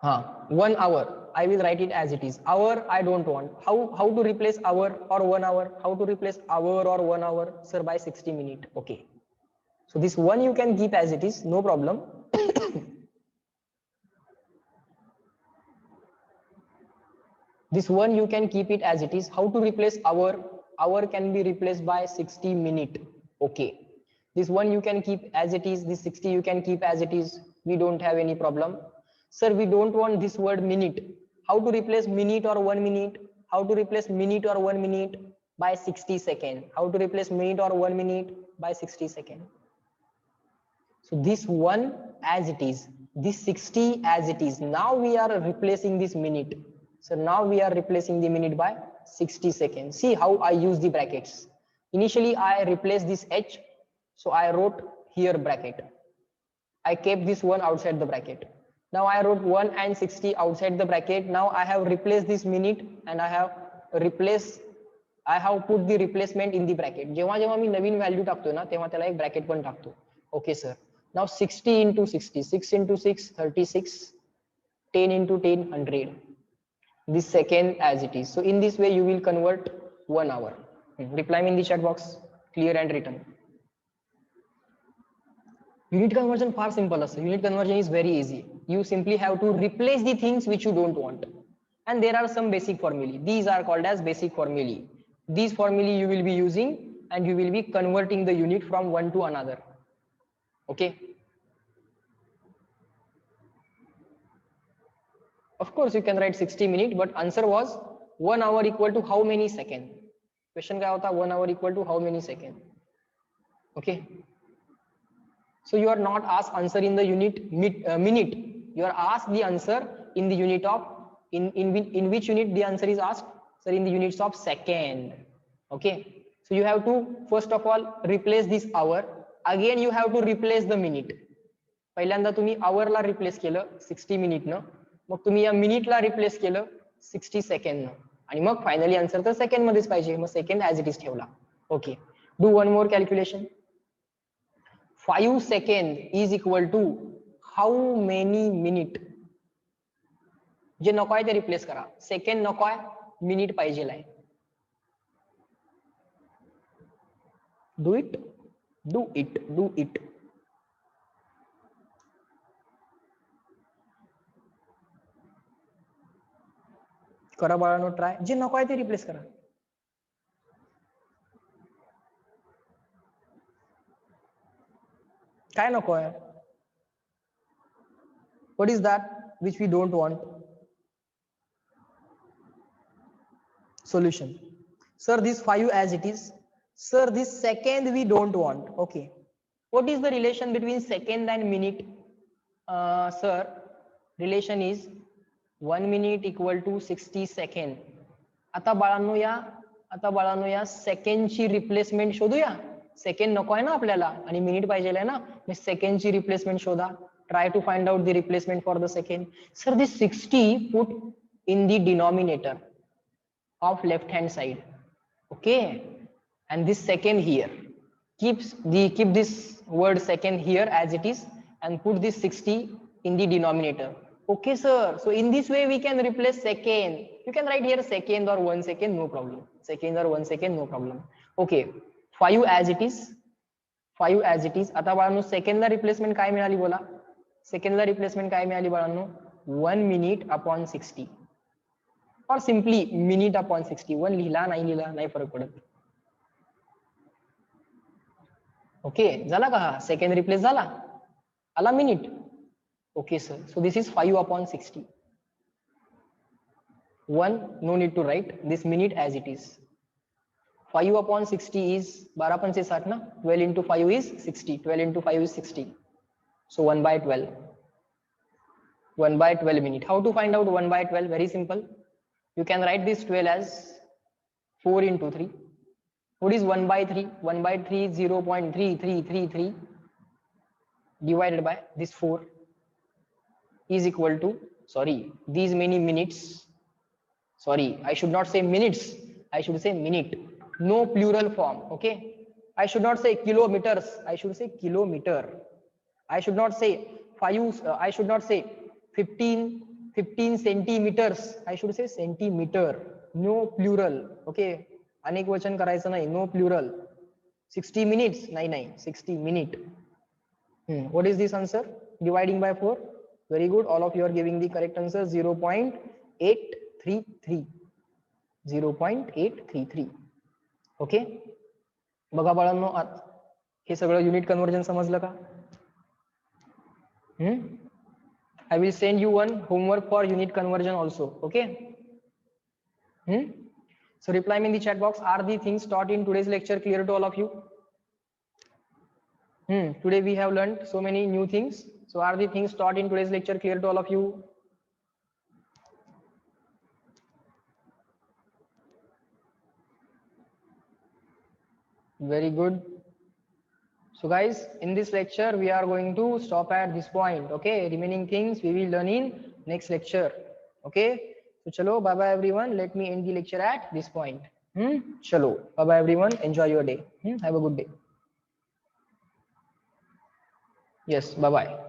हा, 1 hour I will write it as it is. Hour I don't want. How to replace hour or 1 hour? How to replace hour or 1 hour? Sir, by 60 minutes. Okay. So this one you can keep as it is, no problem. This one you can keep it as it is. How to replace hour? Hour can be replaced by 60 minutes. Okay. This one you can keep as it is. This 60 you can keep as it is. We don't have any problem. Sir, we don't want this word minute. How to replace minute or 1 minute? How to replace minute or 1 minute? By 60 seconds. How to replace minute or 1 minute? By 60 seconds. So this one as it is, this 60 as it is. Now we are replacing this minute. So now we are replacing the minute by 60 seconds. See how I use the brackets. Initially I replaced this h, so I wrote here bracket. I kept this one outside the bracket. Now I wrote 1 and 60 outside the bracket. Now I have replaced this minute and I have put the replacement in the bracket. जेव्हा जेव्हा मी नवीन value टाकतो ना तेव्हा त्याला एक bracket पण टाकतो. Okay sir. Now 60 into 60, 6 into 6, 36, 10 into 10, 100. This second as it is. So in this way you will convert 1 hour. Reply me in the chat box, clear and written. Unit conversion far simple असतं. Unit conversion is very easy. You simply have to replace the things which you don't want. And there are some basic formulae. These are called as basic formulae. These formulae you will be using and you will be converting the unit from one to another. Okay. Of course you can write 60 minutes, but answer was 1 hour equal to how many seconds? Question क्या होता? 1 hour equal to how many seconds? Okay. So you are not asked answer in the unit minute. You are asked the answer in the unit of in which unit the answer is asked? Sir, in the units of second. Okay. So you have to first of all replace this hour. Again you have to replace the minute. पहिल्यांदा तुम्ही hour ला replace केलं 60 minute न, मग तुम्ही या minute ला replace केलं 60 second न, आणि मग finally answer तर second मध्येच पाहिजे, मग second as it is ठेवला. Okay. Do one more calculation. 5 seconds is equal to how many minute? जे नको आहे ते रिप्लेस करा. सेकंड नको आहे, मिनिट पाहिजे आहे. Do it, do it, do it. करा बाळांनो ट्राय. जे नको आहे ते रिप्लेस करा. काय नको आहे? What is that which we don't want? Solution. Sir, this 5 as it is. Sir, this second we don't want. Okay. What is the relation between second and minute? Sir, relation is 1 minute equal to 60 second. आता बाळांनो या second ची replacement शोधूया. Second नको आहे ना आपल्याला आणि minute पाहिजे आहे ना, मी सेकंड ची रिप्लेसमेंट शोधा. Try to find out the replacement for the second. Sir, this 60 put in the denominator of left hand side. Okay, and this second here. Keep this word second here as it is and put this 60 in the denominator. Okay sir, so in this way we can replace second. You can write here second or 1 second, no problem. Second or 1 second, no problem. Okay, 5 as it is. 5 as it is. आता बाळांनो सेकंडला replacement काय मिळाली बोला. सेकंडला replacement काय मिळाली बाळांनो. 1 minute upon 60 और simply minute upon 60. 1 लिहिला नाही लिहिला नाही फरक पडत. ओके झाला का हा सेकंड रिप्लेस झाला. आला minute. Okay sir. So this is 5 upon 60. 1 no need to write this minute as it is. 5 upon 60 is 12 पंचे 60 ना. 12 into 5 is 60. 12 into 5 is 60. So 1 by 12. 1 by 12 minute. How to find out 1 by 12? Very simple. You can write this 12 as 4 into 3. What is 1 by 3? 1 by 3 is 0.3333 divided by this 4 is equal to, sorry, these many minutes. Sorry, I should not say minutes. I should say minute. No plural form. Okay. I should not say kilometers. I should say kilometer. I should not say 5. I should not say 15 centimeters. I should say centimeter. No plural. Okay. अनेक वचन करायचं नाही. No plural. 60 minutes. नाही 60 minute. What is this answer? Dividing by 4. Very good. All of you are giving the correct answer. 0.833. 0.833. Okay. बघा बाळांनो हे सगळं unit conversion समजलं का. I will send you one homework for unit conversion also. Okay. So reply me in the chat box. Are the things taught in today's lecture clear to all of you? Today we have learned so many new things. So are the things taught in today's lecture clear to all of you? Very good. So guys, in this lecture we are going to stop at this point. Okay, remaining things we will learn in next lecture. Okay, so chalo, bye bye everyone. Let me end the lecture at this point. Chalo, bye bye everyone. Enjoy your day. Have a good day. Yes, bye bye.